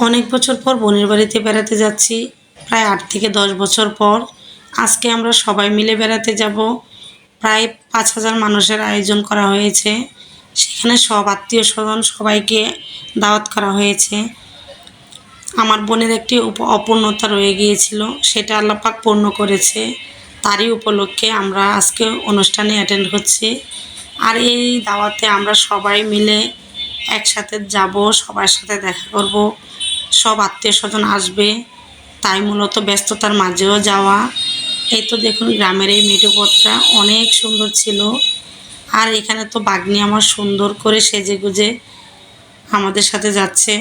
অনেক বছর পর বোনের বাড়িতে বেড়াতে যাচ্ছি, প্রায় ৮ থেকে ১০ বছর পর। আজকে আমরা সবাই মিলে বেড়াতে যাব। প্রায় ৫,০০০ মানুষের আয়োজন করা হয়েছে। সেখানে সব আত্মীয়-স্বজন সবাইকে দাওয়াত করা হয়েছে। আমার বোনের একটি অপূর্ণতা রয়ে গিয়েছিল, সেটা আল্লাহ পাক পূর্ণ করেছে। তারই উপলক্ষে আমরা আজকে অনুষ্ঠানে অ্যাটেন্ড করছি। আর এই দাওয়াতে আমরা সবাই মিলে একসাথে যাব, সবার সাথে দেখা করব, সব আত্মীয়-স্বজন আসবে, তাই মূলত ব্যস্ততার মাঝেও যাওয়া। এই তো দেখুন গ্রামের এই মেঠো পথটা অনেক সুন্দর ছিল। আর এখানে তো বাগ্নি আমার সুন্দর করে সেজেগুজে আমাদের সাথে যাচ্ছে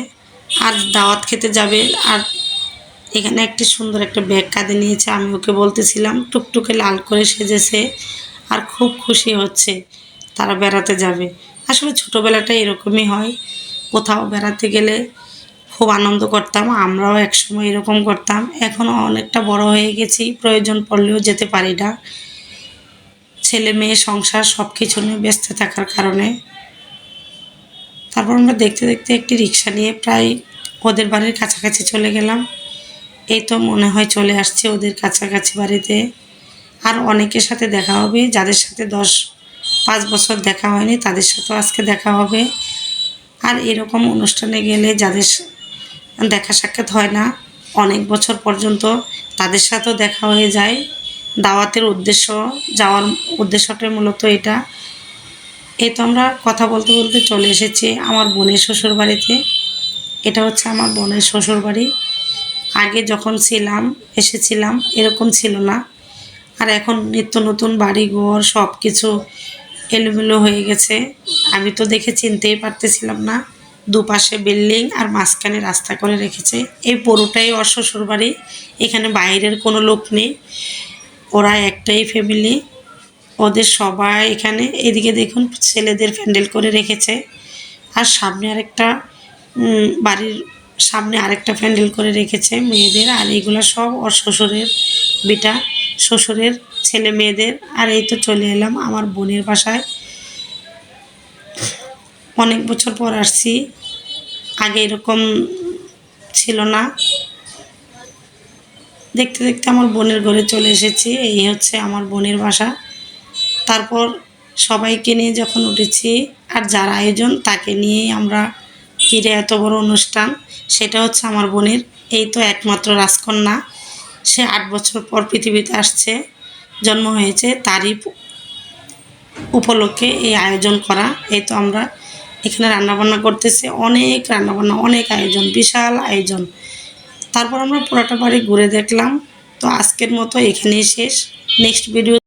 আর দাওয়াত খেতে যাবে। আর এখানে একটি সুন্দর একটা ব্যাগ কাঁধে নিয়েছে, আমি ওকে বলতেছিলাম, টুকটুকে লাল করে সেজেছে আর খুব খুশি হচ্ছে তারা বেড়াতে যাবে। আসলে ছোটোবেলাটা এরকমই হয়, কোথাও বেড়াতে গেলে খুব আনন্দ করতাম। আমরাও একসময় এরকম করতাম। এখনও অনেকটা বড় হয়ে গেছি, প্রয়োজন পড়লেও যেতে পারি না, ছেলে মেয়ে সংসার সব কিছু নিয়ে ব্যস্ত থাকার কারণে। তারপর আমরা দেখতে দেখতে একটি রিক্সা নিয়ে প্রায় ওদের বাড়ির কাছাকাছি চলে গেলাম। এই তো মনে হয় চলে আসছে ওদের কাছাকাছি বাড়িতে। আর অনেকের সাথে দেখা হবে, যাদের সাথে ৫ বছর দেখা হয়নি তাদের সাথেও আজকে দেখা হবে। আর এরকম অনুষ্ঠানে গেলে যাদের দেখা সাক্ষাৎ হয় না অনেক বছর পর্যন্ত, তাদের সাথেও দেখা হয়ে যায়। দাওয়াতের উদ্দেশ্য, যাওয়ার উদ্দেশ্যটাই মূলত এটা। এই তো আমরা কথা বলতে বলতে চলে এসেছি আমার বোনের শ্বশুর বাড়িতে। এটা হচ্ছে আমার বোনের শ্বশুর বাড়ি। আগে যখন এসেছিলাম এরকম ছিল না। আর এখন নিত্য নতুন বাড়িঘর সব কিছু এলোমেলো হয়ে গেছে। আমি তো দেখে চিনতেই পারতেছিলাম না। দুপাশে বিল্ডিং আর মাঝখানে রাস্তা করে রেখেছে। এই পুরোটাই ওর শ্বশুর বাড়ি, এখানে বাইরের কোনো লোক নেই, ওরা একটাই ফ্যামিলি। ওদের সবাই এখানে, এদিকে দেখুন ছেলেদের প্যান্ডেল করে রেখেছে। আর সামনে আরেকটা বাড়ির সামনে আরেকটা প্যান্ডেল করে রেখেছে মেয়েদের। আর এগুলো সব ওর শ্বশুরের বিটা, শ্বশুরের ছেলে মেয়েদের। আর এই তো চলে এলাম আমার বোনের বাসায়। অনেক বছর পর আসছি, আগে এরকম ছিল না। দেখতে দেখতে আমার বোনের ঘরে চলে এসেছি। এই হচ্ছে আমার বোনের বাসা। তারপর সবাইকে নিয়ে যখন উঠেছি, আর যার আয়োজন তাকে নিয়েই আমরা ঘিরে এত বড় অনুষ্ঠান। সেটা হচ্ছে আমার বোনের এই তো একমাত্র রাজকন্যা। সে ৮ বছর পর পৃথিবীতে আসছে, জন্ম হয়েছে, তারই উপলক্ষে এই আয়োজন করা। এই তো আমরা এখানে রান্নাবান্না করতেছি, অনেক রান্নাবান্না, অনেক আয়োজন, বিশাল আয়োজন। তারপর আমরা পুরোটা বাড়ি ঘুরে দেখলাম। তো আজকের মতো এখানেই শেষ। Next video